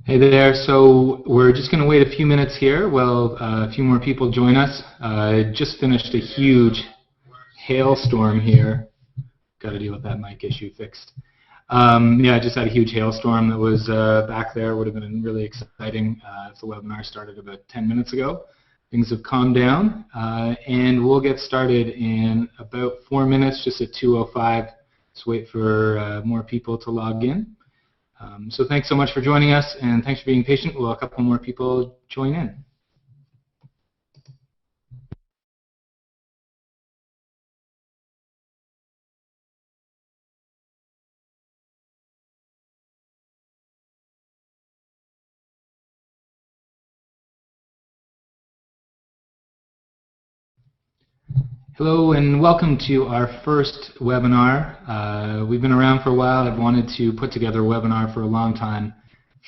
Hey there, so we're just going to wait a few minutes here while a few more people join us. Just finished a huge hailstorm here. Got to deal with that mic issue fixed. Yeah, I just had a huge hailstorm that was back there. Would have been really exciting if the webinar started about 10 minutes ago. Things have calmed down, and we'll get started in about 4 minutes, just at 2:05. Let's wait for more people to log in. So thanks so much for joining us, and thanks for being patient. We'll have a couple more people join in. Hello and welcome to our first webinar. We've been around for a while. I've wanted to put together a webinar for a long time.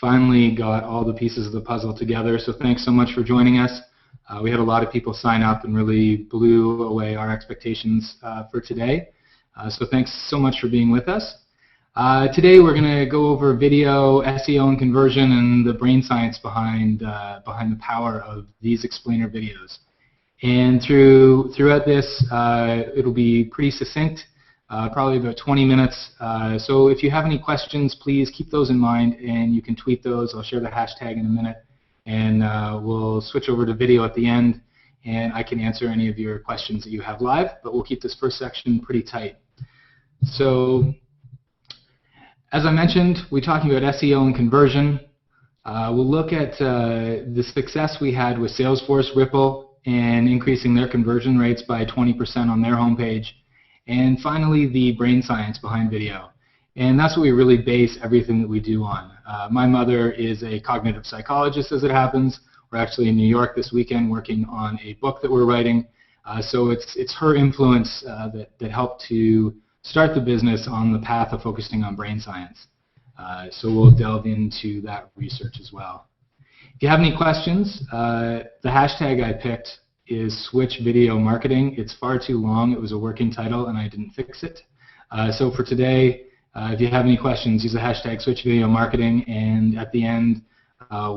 Finally got all the pieces of the puzzle together, so thanks so much for joining us. We had a lot of people sign up and really blew away our expectations for today. So thanks so much for being with us. Today we're going to go over video, SEO and conversion, and the brain science behind the power of these explainer videos. And throughout this, it'll be pretty succinct, probably about 20 minutes. So if you have any questions, please keep those in mind, and you can tweet those. I'll share the hashtag in a minute, and we'll switch over to video at the end, and I can answer any of your questions that you have live, but we'll keep this first section pretty tight. So as I mentioned, we're talking about SEO and conversion. We'll look at the success we had with Salesforce, Ripple, and increasing their conversion rates by 20% on their homepage. And finally, the brain science behind video. And that's what we really base everything that we do on. My mother is a cognitive psychologist, as it happens. We're actually in New York this weekend working on a book that we're writing. So it's her influence that helped to start the business on the path of focusing on brain science. So we'll delve into that research as well. If you have any questions, the hashtag I picked is Switch Video Marketing. It's far too long. It was a working title, and I didn't fix it. So for today, if you have any questions, use the hashtag Switch Video Marketing, and at the end,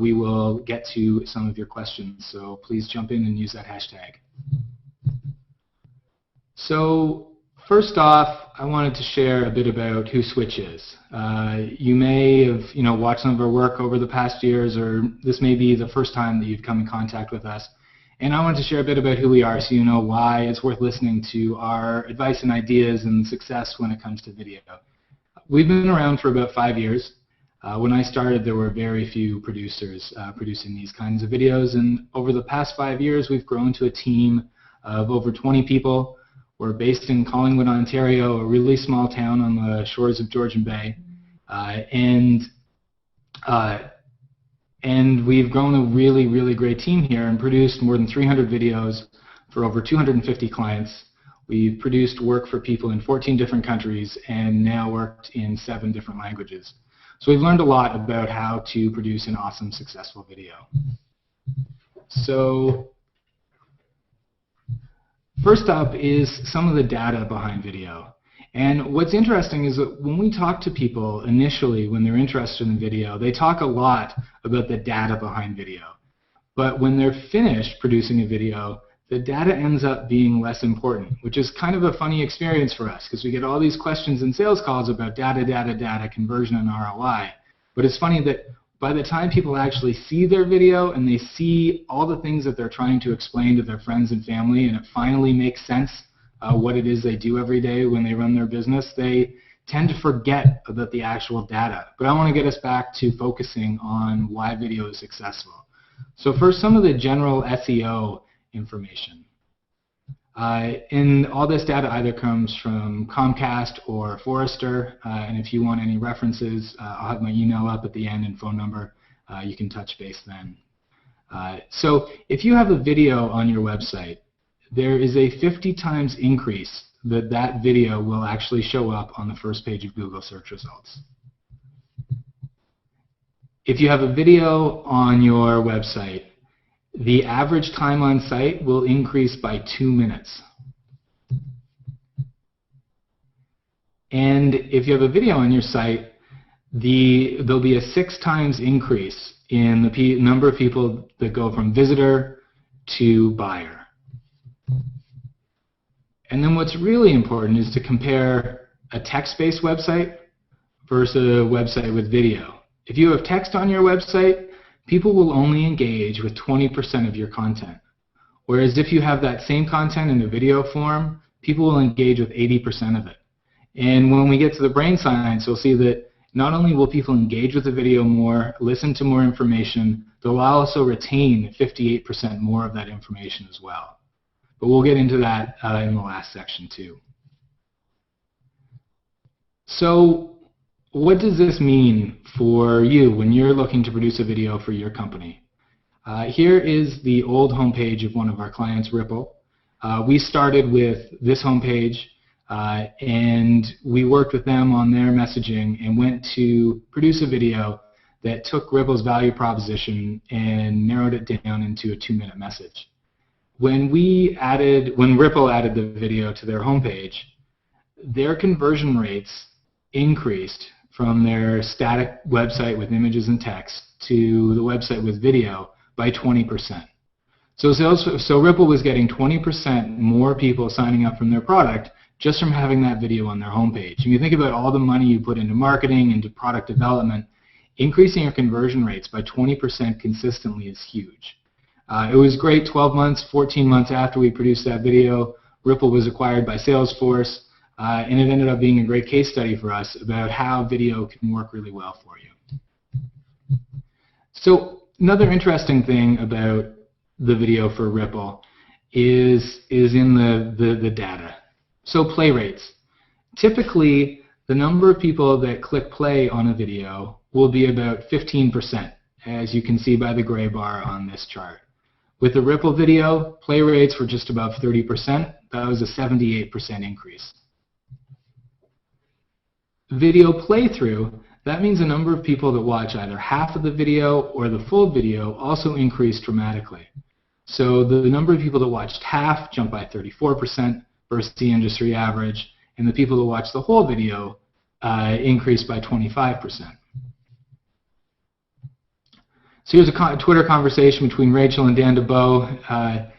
we will get to some of your questions. So please jump in and use that hashtag. So first off, I wanted to share a bit about who Switch is. You may have watched some of our work over the past years, or this may be the first time that you've come in contact with us. And I wanted to share a bit about who we are so you know why it's worth listening to our advice and ideas and success when it comes to video. We've been around for about 5 years. When I started, there were very few producers producing these kinds of videos, and over the past 5 years, we've grown to a team of over 20 people. We're based in Collingwood, Ontario, a really small town on the shores of Georgian Bay, and we've grown a really, really great team here and produced more than 300 videos for over 250 clients. We've produced work for people in 14 different countries and now worked in 7 different languages. So we've learned a lot about how to produce an awesome, successful video. So first up is some of the data behind video. And what's interesting is that when we talk to people initially when they're interested in video, they talk a lot about the data behind video. But when they're finished producing a video, the data ends up being less important, which is kind of a funny experience for us because we get all these questions in sales calls about data, conversion, and ROI. But it's funny that by the time people actually see their video and they see all the things that they're trying to explain to their friends and family, and it finally makes sense what it is they do every day when they run their business, they tend to forget about the actual data. But I want to get us back to focusing on why video is successful. So first, some of the general SEO information. And all this data either comes from Comcast or Forrester, and if you want any references, I'll have my email up at the end and phone number. You can touch base then. So if you have a video on your website, there is a 50 times increase that video will actually show up on the first page of Google search results. If you have a video on your website, the average time on site will increase by 2 minutes. And if you have a video on your site, there'll be a 6 times increase in the number of people that go from visitor to buyer. And then what's really important is to compare a text-based website versus a website with video. If you have text on your website, people will only engage with 20% of your content. Whereas if you have that same content in a video form, people will engage with 80% of it. And when we get to the brain science, you'll see that not only will people engage with the video more, listen to more information, they'll also retain 58% more of that information as well. But we'll get into that in the last section too. So what does this mean for you when you're looking to produce a video for your company? Here is the old homepage of one of our clients, Ripple. We started with this homepage and we worked with them on their messaging and went to produce a video that took Ripple's value proposition and narrowed it down into a 2-minute message. When Ripple added the video to their homepage, their conversion rates increased from their static website with images and text to the website with video by 20%. So Ripple was getting 20% more people signing up from their product just from having that video on their homepage. If you think about all the money you put into marketing, into product development, increasing your conversion rates by 20% consistently is huge. It was great 12 months, 14 months after we produced that video. Ripple was acquired by Salesforce, and it ended up being a great case study for us about how video can work really well for you. So another interesting thing about the video for Ripple is in the data. So play rates. Typically, the number of people that click play on a video will be about 15%, as you can see by the gray bar on this chart. With the Ripple video, play rates were just above 30%. That was a 78% increase. Video playthrough, that means the number of people that watch either half of the video or the full video also increased dramatically. So the number of people that watched half jumped by 34% versus the industry average, and the people that watched the whole video increased by 25%. So here's a Twitter conversation between Rachel and Dan DeBow.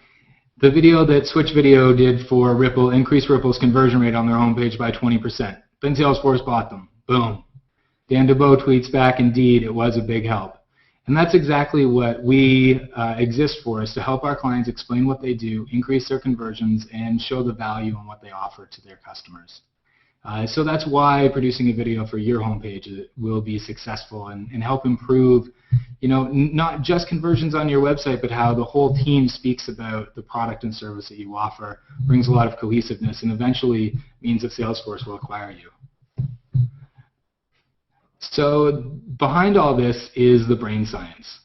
The video that Switch Video did for Ripple increased Ripple's conversion rate on their homepage by 20%. Then Salesforce bought them. Boom. Dan DeBow tweets back, indeed, it was a big help. And that's exactly what we exist for, is to help our clients explain what they do, increase their conversions, and show the value in what they offer to their customers. So that's why producing a video for your homepage will be successful and help improve, not just conversions on your website, but how the whole team speaks about the product and service that you offer, brings a lot of cohesiveness, and eventually means that Salesforce will acquire you. So behind all this is the brain science.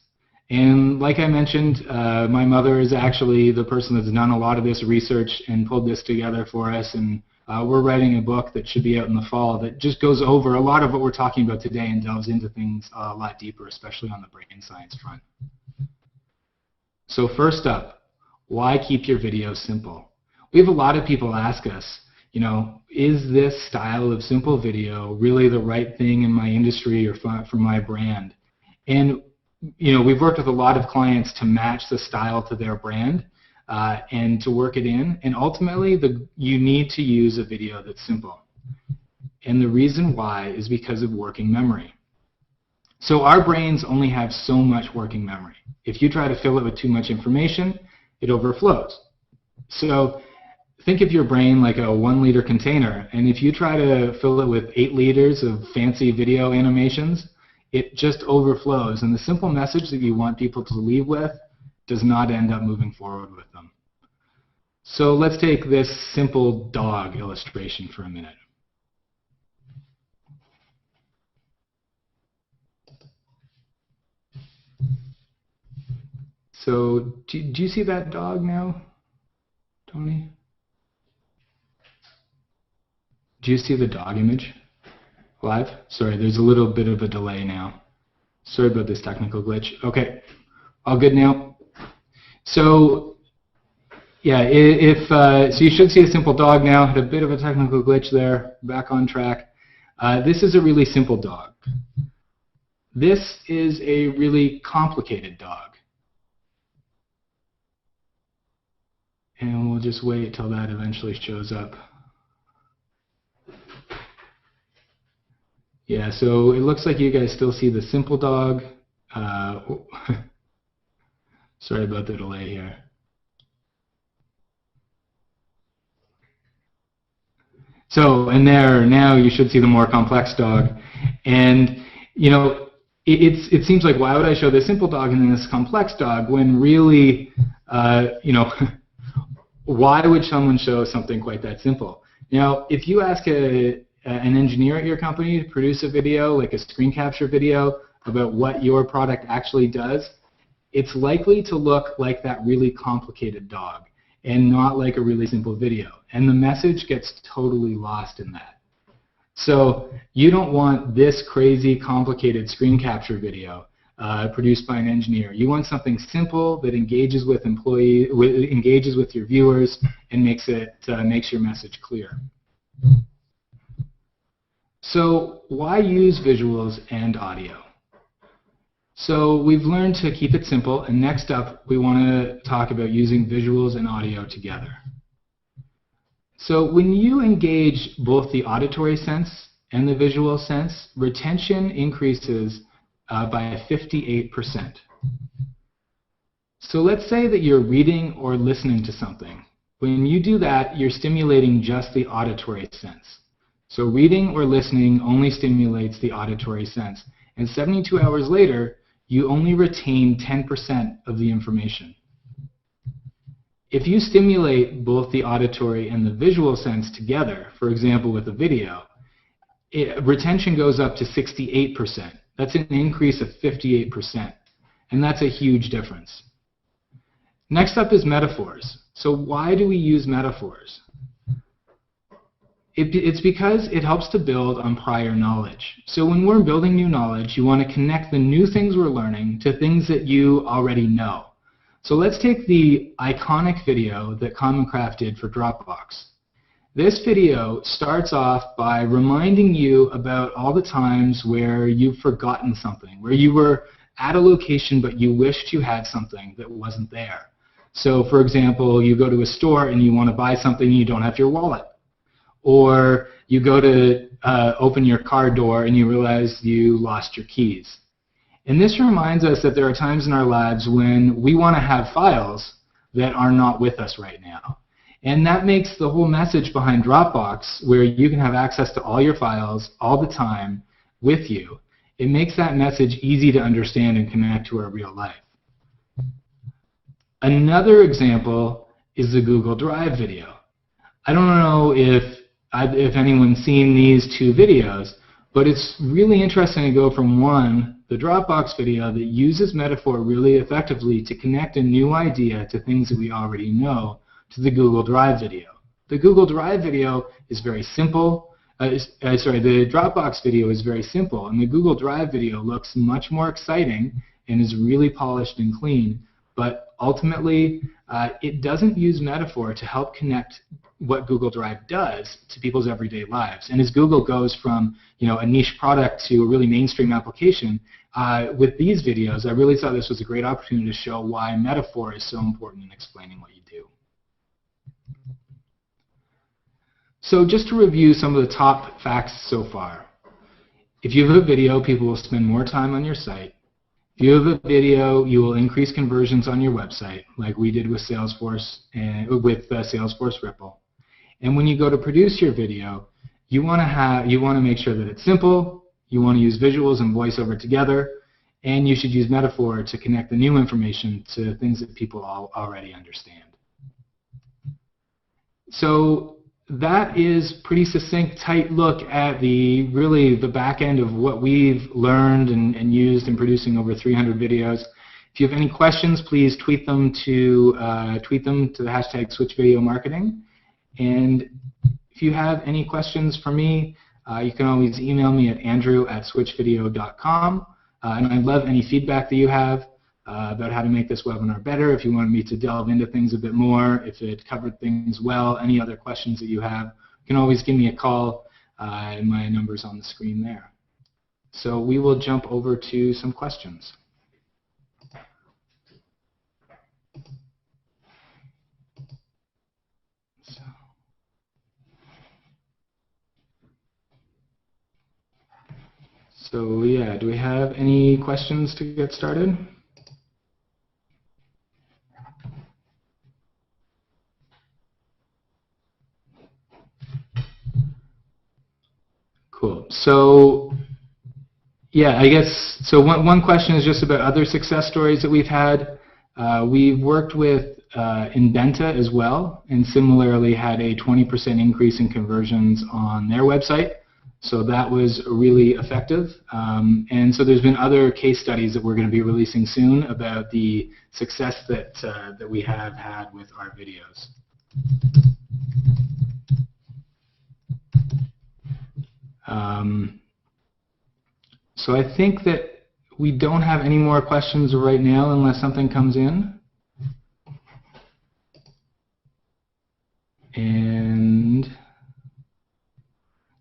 And like I mentioned, my mother is actually the person that's done a lot of this research and pulled this together for us. And we're writing a book that should be out in the fall that just goes over a lot of what we're talking about today and delves into things a lot deeper, especially on the brain science front. So first up, why keep your videos simple? We have a lot of people ask us, is this style of simple video really the right thing in my industry or for my brand? And we've worked with a lot of clients to match the style to their brand and to work it in. And ultimately, you need to use a video that's simple. And the reason why is because of working memory. So our brains only have so much working memory. If you try to fill it with too much information, it overflows. So think of your brain like a 1-liter container, and if you try to fill it with 8 liters of fancy video animations, it just overflows, and the simple message that you want people to leave with does not end up moving forward with them. So let's take this simple dog illustration for a minute. So do you see that dog now, Tony? Do you see the dog image live? Sorry, there's a little bit of a delay now. Sorry about this technical glitch. Okay, all good now? So, yeah, so you should see a simple dog now. Had a bit of a technical glitch there. Back on track. This is a really simple dog. this is a really complicated dog. And we'll just wait till that eventually shows up. Yeah, so it looks like you guys still see the simple dog. Sorry about the delay here. So, and there, now you should see the more complex dog. And, you know, it seems like, why would I show this simple dog and then this complex dog when really, you know, why would someone show something quite that simple? Now, if you ask an engineer at your company to produce a video, like a screen capture video, about what your product actually does, it's likely to look like that really complicated dog and not like a really simple video. And the message gets totally lost in that. So you don't want this crazy, complicated screen capture video produced by an engineer. You want something simple that engages with engages with your viewers and makes your message clear. So why use visuals and audio? So we've learned to keep it simple, and next up we want to talk about using visuals and audio together. So when you engage both the auditory sense and the visual sense, retention increases by 58%. So let's say that you're reading or listening to something. When you do that, you're stimulating just the auditory sense. So reading or listening only stimulates the auditory sense. And 72 hours later, you only retain 10% of the information. If you stimulate both the auditory and the visual sense together, for example with a video, retention goes up to 68%. That's an increase of 58%, and that's a huge difference. Next up is metaphors. So why do we use metaphors? It's because it helps to build on prior knowledge. So when we're building new knowledge, you want to connect the new things we're learning to things that you already know. So let's take the iconic video that Common Craft did for Dropbox. This video starts off by reminding you about all the times where you've forgotten something, where you were at a location but you wished you had something that wasn't there. So for example, you go to a store and you want to buy something and you don't have your wallet. Or you go to open your car door and you realize you lost your keys. And this reminds us that there are times in our lives when we want to have files that are not with us right now. And that makes the whole message behind Dropbox, where you can have access to all your files all the time with you, it makes that message easy to understand and connect to our real life. Another example is the Google Drive video. I don't know if anyone's seen these two videos, but it's really interesting to go from one, the Dropbox video that uses metaphor really effectively to connect a new idea to things that we already know, to the Google Drive video. The Google Drive video is very simple. The Dropbox video is very simple, and the Google Drive video looks much more exciting and is really polished and clean, but ultimately it doesn't use metaphor to help connect what Google Drive does to people's everyday lives. And as Google goes from a niche product to a really mainstream application, with these videos, I really thought this was a great opportunity to show why metaphor is so important in explaining what you do. So just to review some of the top facts so far. If you have a video, people will spend more time on your site. If you have a video, you will increase conversions on your website, like we did with Salesforce and with Salesforce Ripple. And when you go to produce your video, you want to make sure that it's simple. You want to use visuals and voiceover together, and you should use metaphor to connect the new information to things that people already understand. So that is pretty succinct, tight look at the back end of what we've learned and used in producing over 300 videos. If you have any questions, please tweet them to the hashtag #SwitchVideoMarketing. And if you have any questions for me, you can always email me at andrew@switchvideo.com. And I'd love any feedback that you have about how to make this webinar better. If you wanted me to delve into things a bit more, if it covered things well, any other questions that you have, you can always give me a call, and my number's on the screen there. So we will jump over to some questions. So yeah, do we have any questions to get started? Cool. So yeah, I guess, so one question is just about other success stories that we've had. We've worked with Inventa as well, and similarly had a 20% increase in conversions on their website. So that was really effective. And so there's been other case studies that we're going to be releasing soon about the success that we have had with our videos. So I think that we don't have any more questions right now unless something comes in. And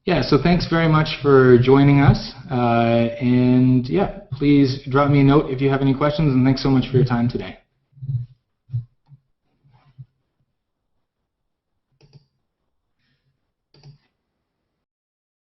yeah, so thanks very much for joining us. And yeah, please drop me a note if you have any questions, and thanks so much for your time today.